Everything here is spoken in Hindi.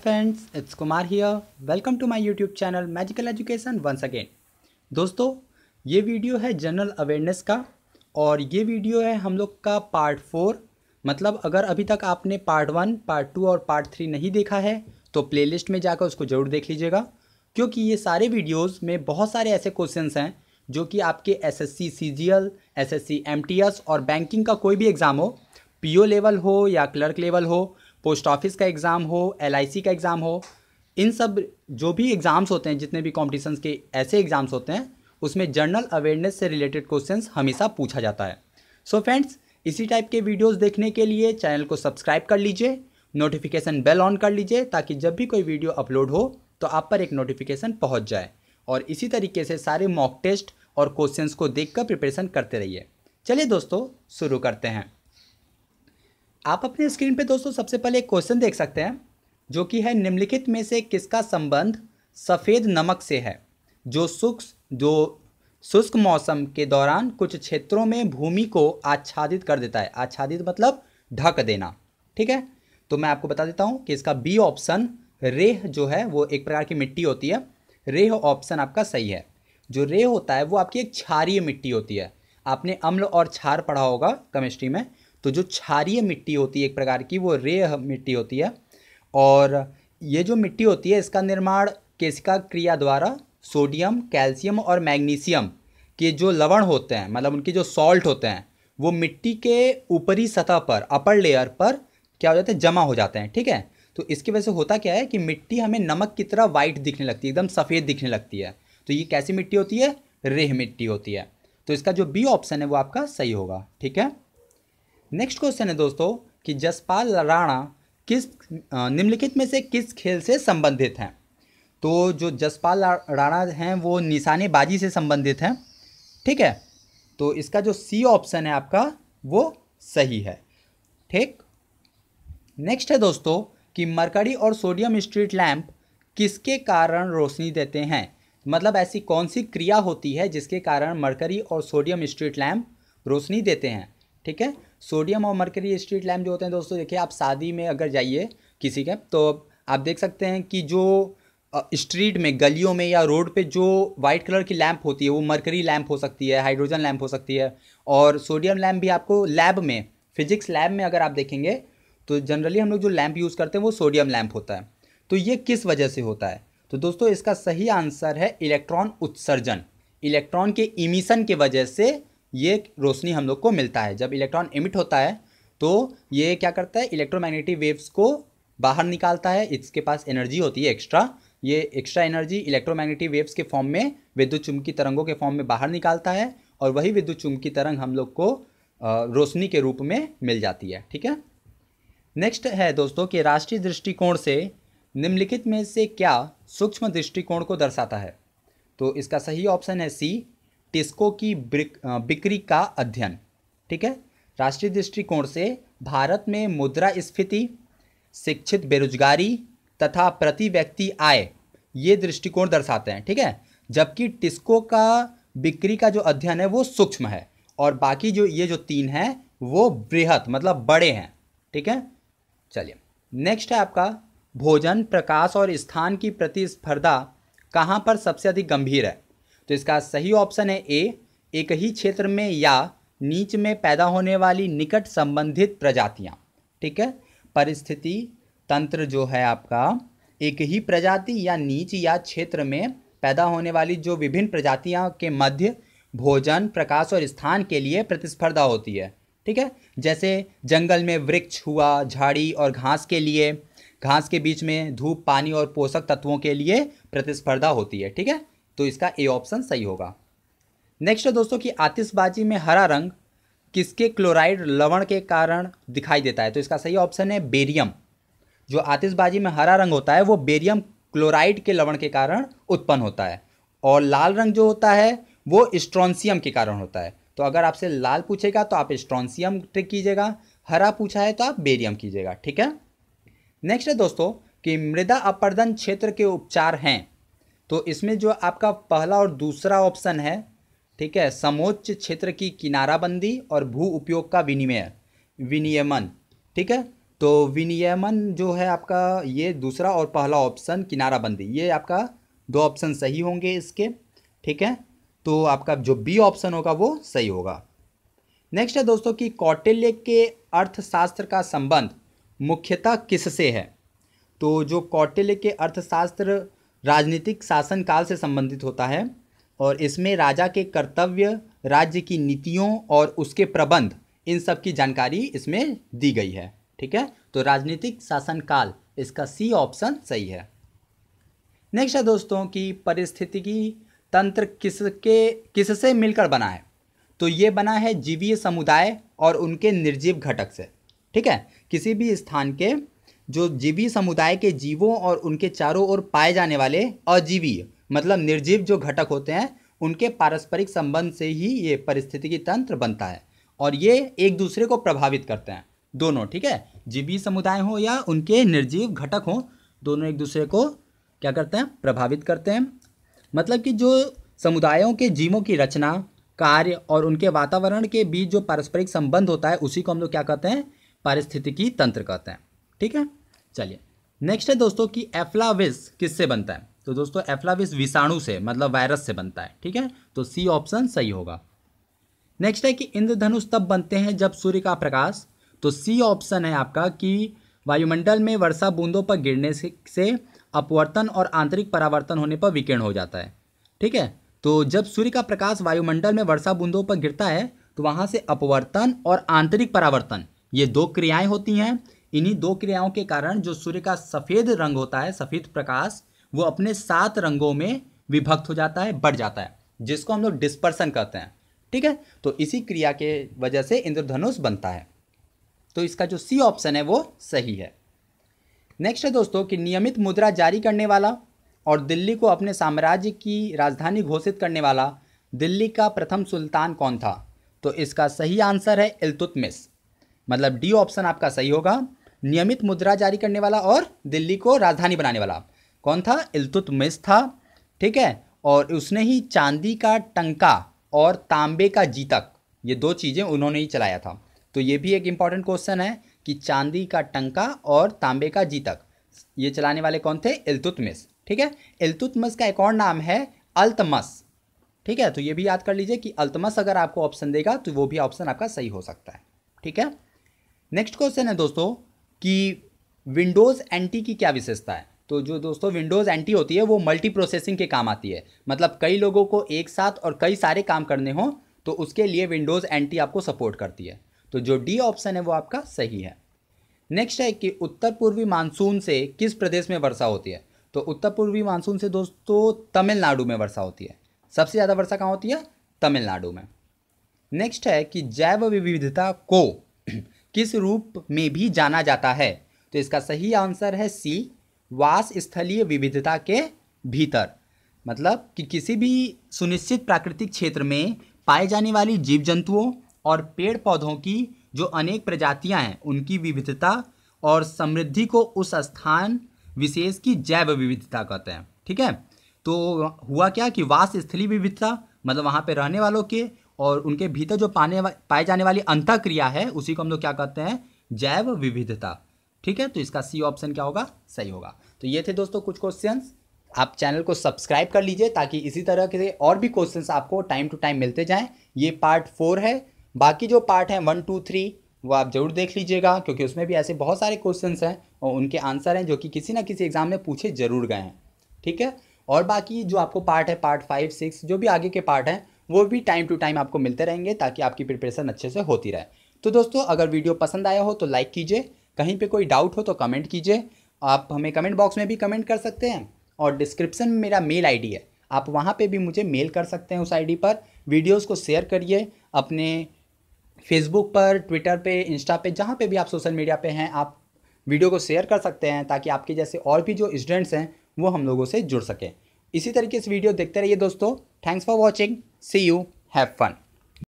Friends, it's Kumar here. Welcome to my YouTube channel magical education once again. दोस्तों, ये वीडियो है जनरल अवेयरनेस का और ये वीडियो है हम लोग का पार्ट 4। मतलब अगर अभी तक आपने पार्ट 1, पार्ट 2 और पार्ट 3 नहीं देखा है तो प्लेलिस्ट में जाकर उसको ज़रूर देख लीजिएगा, क्योंकि ये सारे वीडियोस में बहुत सारे ऐसे क्वेश्चंस हैं जो कि आपके एसएससी सीजीएल, एसएससी एमटीएस और बैंकिंग का कोई भी एग्ज़ाम हो, पीओ लेवल हो या क्लर्क लेवल हो, पोस्ट ऑफिस का एग्ज़ाम हो, एलआईसी का एग्ज़ाम हो, इन सब जो भी एग्ज़ाम्स होते हैं, जितने भी कॉम्पिटिशन्स के ऐसे एग्ज़ाम्स होते हैं, उसमें जनरल अवेयरनेस से रिलेटेड क्वेश्चंस हमेशा पूछा जाता है। सो फ्रेंड्स, इसी टाइप के वीडियोस देखने के लिए चैनल को सब्सक्राइब कर लीजिए, नोटिफिकेशन बेल ऑन कर लीजिए, ताकि जब भी कोई वीडियो अपलोड हो तो आप पर एक नोटिफिकेशन पहुंच जाए। और इसी तरीके से सारे मॉक टेस्ट और क्वेश्चंस को देखकर प्रिपरेशन करते रहिए। चलिए दोस्तों, शुरू करते हैं। आप अपने स्क्रीन पे दोस्तों सबसे पहले एक क्वेश्चन देख सकते हैं, जो कि है निम्नलिखित में से किसका संबंध सफ़ेद नमक से है, जो शुष्क मौसम के दौरान कुछ क्षेत्रों में भूमि को आच्छादित कर देता है। आच्छादित मतलब ढक देना, ठीक है। तो मैं आपको बता देता हूँ कि इसका बी ऑप्शन रेह जो है वो एक प्रकार की मिट्टी होती है। रेह ऑप्शन आपका सही है। जो रेह होता है वो आपकी एक क्षारीय मिट्टी होती है। आपने अम्ल और क्षार पढ़ा होगा केमिस्ट्री में, तो जो क्षारीय मिट्टी होती है एक प्रकार की, वो रेह मिट्टी होती है। और ये जो मिट्टी होती है इसका निर्माण केशिका क्रिया द्वारा सोडियम, कैल्शियम और मैग्नीशियम के जो लवण होते हैं, मतलब उनके जो सॉल्ट होते हैं, वो मिट्टी के ऊपरी सतह पर, अपर लेयर पर क्या हो जाते हैं, जमा हो जाते हैं, ठीक है। तो इसकी वजह से होता क्या है कि मिट्टी हमें नमक की तरह वाइट दिखने लगती है, एकदम सफ़ेद दिखने लगती है। तो ये कैसी मिट्टी होती है? रेह मिट्टी होती है। तो इसका जो बी ऑप्शन है वो आपका सही होगा, ठीक है। नेक्स्ट क्वेश्चन है दोस्तों कि जसपाल राणा किस निम्नलिखित में से किस खेल से संबंधित हैं? तो जो जसपाल राणा हैं वो निशानेबाजी से संबंधित हैं, ठीक है। तो इसका जो सी ऑप्शन है आपका वो सही है, ठीक। नेक्स्ट है दोस्तों कि मरकरी और सोडियम स्ट्रीट लैंप किसके कारण रोशनी देते हैं? मतलब ऐसी कौन सी क्रिया होती है जिसके कारण मरकरी और सोडियम स्ट्रीट लैंप रोशनी देते हैं, ठीक है। सोडियम और मरकरी स्ट्रीट लैंप जो होते हैं दोस्तों, देखिए आप शादी में अगर जाइए किसी के, तो आप देख सकते हैं कि जो स्ट्रीट में, गलियों में या रोड पे जो वाइट कलर की लैंप होती है वो मरकरी लैंप हो सकती है, हाइड्रोजन लैंप हो सकती है। और सोडियम लैंप भी आपको लैब में, फिजिक्स लैब में अगर आप देखेंगे तो जनरली हम लोग जो लैंप यूज़ करते हैं वो सोडियम लैंप होता है। तो ये किस वजह से होता है? तो दोस्तों इसका सही आंसर है इलेक्ट्रॉन उत्सर्जन। इलेक्ट्रॉन के इमिशन के वजह से ये रोशनी हम लोग को मिलता है। जब इलेक्ट्रॉन इमिट होता है तो ये क्या करता है, इलेक्ट्रोमैग्नेटिक वेव्स को बाहर निकालता है। इसके पास एनर्जी होती है एक्स्ट्रा, ये एक्स्ट्रा एनर्जी इलेक्ट्रोमैग्नेटिक वेव्स के फॉर्म में, विद्युत चुम्बकीय तरंगों के फॉर्म में बाहर निकालता है, और वही विद्युत चुम्बकीय तरंग हम लोग को रोशनी के रूप में मिल जाती है, ठीक है। नेक्स्ट है दोस्तों कि राष्ट्रीय दृष्टिकोण से निम्नलिखित में से क्या सूक्ष्म दृष्टिकोण को दर्शाता है? तो इसका सही ऑप्शन है सी, टिस्को की बिक्री का अध्ययन, ठीक है। राष्ट्रीय दृष्टिकोण से भारत में मुद्रास्फीति, शिक्षित बेरोजगारी तथा प्रति व्यक्ति आय, ये दृष्टिकोण दर्शाते हैं, ठीक है। जबकि टिस्को का बिक्री का जो अध्ययन है वो सूक्ष्म है, और बाकी जो ये जो तीन हैं वो बृहत मतलब बड़े हैं, ठीक है। चलिए, नेक्स्ट है आपका भोजन, प्रकाश और स्थान की प्रतिस्पर्धा कहाँ पर सबसे अधिक गंभीर है? तो इसका सही ऑप्शन है ए, एक ही क्षेत्र में या नीच में पैदा होने वाली निकट संबंधित प्रजातियां, ठीक है। परिस्थिति तंत्र जो है आपका, एक ही प्रजाति या नीच या क्षेत्र में पैदा होने वाली जो विभिन्न प्रजातियां के मध्य भोजन, प्रकाश और स्थान के लिए प्रतिस्पर्धा होती है, ठीक है। जैसे जंगल में वृक्ष हुआ, झाड़ी और घास के लिए, घास के बीच में धूप, पानी और पोषक तत्वों के लिए प्रतिस्पर्धा होती है, ठीक है। तो इसका ए ऑप्शन सही होगा। नेक्स्ट है दोस्तों कि आतिशबाजी में हरा रंग किसके क्लोराइड लवण के कारण दिखाई देता है? तो इसका सही ऑप्शन है बेरियम। जो आतिशबाजी में हरा रंग होता है वो बेरियम क्लोराइड के लवण के कारण उत्पन्न होता है, और लाल रंग जो होता है वो स्ट्रोंसियम के कारण होता है। तो अगर आपसे लाल पूछेगा तो आप स्ट्रोंसियम ट्रिक कीजिएगा, हरा पूछा है तो आप बेरियम कीजिएगा, ठीक है। नेक्स्ट है दोस्तों कि मृदा अपरदन क्षेत्र के उपचार हैं। तो इसमें जो आपका पहला और दूसरा ऑप्शन है, ठीक है, समोच्च क्षेत्र की किनाराबंदी और भू उपयोग का विनियमन, ठीक है। तो विनियमन जो है आपका ये दूसरा, और पहला ऑप्शन किनाराबंदी, ये आपका 2 ऑप्शन सही होंगे इसके। ठीक है, तो आपका जो बी ऑप्शन होगा वो सही होगा। नेक्स्ट है दोस्तों कि कौटिल्य के अर्थशास्त्र का संबंध मुख्यतः किससे है। तो जो कौटिल्य के अर्थशास्त्र राजनीतिक शासन काल से संबंधित होता है, और इसमें राजा के कर्तव्य, राज्य की नीतियों और उसके प्रबंध, इन सब की जानकारी इसमें दी गई है। ठीक है, तो राजनीतिक शासन काल, इसका सी ऑप्शन सही है। नेक्स्ट है दोस्तों कि पारिस्थितिकी तंत्र किससे मिलकर बना है। तो ये बना है जीवीय समुदाय और उनके निर्जीव घटक से। ठीक है, किसी भी स्थान के जो जीवीय समुदाय के जीवों और उनके चारों ओर पाए जाने वाले अजीवीय मतलब निर्जीव जो घटक होते हैं, उनके पारस्परिक संबंध से ही ये पारिस्थितिकी तंत्र बनता है, और ये एक दूसरे को प्रभावित करते हैं दोनों। ठीक है, जीवीय समुदाय हो या उनके निर्जीव घटक हो, दोनों एक दूसरे को क्या करते हैं, प्रभावित करते हैं। मतलब कि जो समुदायों के जीवों की रचना, कार्य और उनके वातावरण के बीच जो पारस्परिक संबंध होता है, उसी को हम लोग क्या कहते हैं, पारिस्थितिकी तंत्र कहते हैं। ठीक है, चलिए नेक्स्ट है दोस्तों कि एफ्लाविस किससे बनता है। तो दोस्तों एफ्लाविस विषाणु से मतलब वायरस से बनता है। ठीक है, तो सी ऑप्शन सही होगा। नेक्स्ट है कि इंद्रधनुष तब बनते हैं जब सूर्य का प्रकाश। तो सी ऑप्शन है आपका कि वायुमंडल में वर्षा बूंदों पर गिरने से अपवर्तन और आंतरिक परावर्तन होने पर विकिरण हो जाता है। ठीक है, तो जब सूर्य का प्रकाश वायुमंडल में वर्षा बूंदों पर गिरता है तो वहाँ से अपवर्तन और आंतरिक परावर्तन, ये 2 क्रियाएं होती हैं। इन्हीं 2 क्रियाओं के कारण जो सूर्य का सफ़ेद रंग होता है, सफ़ेद प्रकाश, वो अपने 7 रंगों में विभक्त हो जाता है, बढ़ जाता है, जिसको हम लोग डिस्पर्सन कहते हैं। ठीक है, तो इसी क्रिया के वजह से इंद्रधनुष बनता है। तो इसका जो सी ऑप्शन है वो सही है। नेक्स्ट है दोस्तों कि नियमित मुद्रा जारी करने वाला और दिल्ली को अपने साम्राज्य की राजधानी घोषित करने वाला दिल्ली का प्रथम सुल्तान कौन था। तो इसका सही आंसर है इल्तुतमिश, मतलब डी ऑप्शन आपका सही होगा। नियमित मुद्रा जारी करने वाला और दिल्ली को राजधानी बनाने वाला कौन था, इल्तुतमिश था। ठीक है, और उसने ही चांदी का टंका और तांबे का जीतक, ये 2 चीज़ें उन्होंने ही चलाया था। तो ये भी एक इम्पॉर्टेंट क्वेश्चन है कि चांदी का टंका और तांबे का जीतक ये चलाने वाले कौन थे, इल्तुतमिश। ठीक है, इल्तुतमिश का एक और नाम है अल्तमस। ठीक है, तो ये भी याद कर लीजिए कि अल्तमस अगर आपको ऑप्शन देगा तो वो भी ऑप्शन आपका सही हो सकता है। ठीक है, नेक्स्ट क्वेश्चन है दोस्तों कि विंडोज़ एनटी की क्या विशेषता है। तो जो दोस्तों विंडोज़ एनटी होती है वो मल्टी प्रोसेसिंग के काम आती है, मतलब कई लोगों को एक साथ और कई सारे काम करने हों तो उसके लिए विंडोज़ एनटी आपको सपोर्ट करती है। तो जो डी ऑप्शन है वो आपका सही है। नेक्स्ट है कि उत्तर पूर्वी मानसून से किस प्रदेश में वर्षा होती है। तो उत्तर पूर्वी मानसून से दोस्तों तमिलनाडु में वर्षा होती है। सबसे ज़्यादा वर्षा कहाँ होती है, तमिलनाडु में। नेक्स्ट है कि जैव विविधता को किस रूप में भी जाना जाता है। तो इसका सही आंसर है सी, वास स्थलीय विविधता के भीतर, मतलब कि किसी भी सुनिश्चित प्राकृतिक क्षेत्र में पाए जाने वाली जीव जंतुओं और पेड़ पौधों की जो अनेक प्रजातियां हैं, उनकी विविधता और समृद्धि को उस स्थान विशेष की जैव विविधता कहते हैं। ठीक है, तो हुआ क्या कि वास स्थलीय विविधता मतलब वहाँ पे रहने वालों के और उनके भीतर जो पाए जाने वाली अंतःक्रिया है, उसी को हम लोग क्या कहते हैं, जैव विविधता। ठीक है, तो इसका सी ऑप्शन क्या होगा, सही होगा। तो ये थे दोस्तों कुछ क्वेश्चंस। आप चैनल को सब्सक्राइब कर लीजिए ताकि इसी तरह के और भी क्वेश्चंस आपको टाइम टू टाइम मिलते जाएं। ये पार्ट 4 है, बाकी जो पार्ट हैं 1, 2, 3 वो आप जरूर देख लीजिएगा, क्योंकि उसमें भी ऐसे बहुत सारे क्वेश्चंस हैं और उनके आंसर हैं जो कि किसी ना किसी एग्जाम में पूछे जरूर गए हैं। ठीक है, और बाकी जो आपको पार्ट है, पार्ट 5, 6 जो भी आगे के पार्ट हैं, वो भी टाइम टू टाइम आपको मिलते रहेंगे ताकि आपकी प्रिपरेशन अच्छे से होती रहे। तो दोस्तों अगर वीडियो पसंद आया हो तो लाइक कीजिए, कहीं पे कोई डाउट हो तो कमेंट कीजिए। आप हमें कमेंट बॉक्स में भी कमेंट कर सकते हैं, और डिस्क्रिप्शन में मेरा मेल आईडी है, आप वहाँ पे भी मुझे मेल कर सकते हैं उस आईडी पर। वीडियोस को शेयर करिए अपने फेसबुक पर, ट्विटर पे, इंस्टा पे, जहाँ पे भी आप सोशल मीडिया पे हैं, आप वीडियो को शेयर कर सकते हैं ताकि आपके जैसे और भी जो स्टूडेंट्स हैं वो हम लोगों से जुड़ सकें। इसी तरीके से वीडियो देखते रहिए दोस्तों। Thanks for watching, see you, have fun.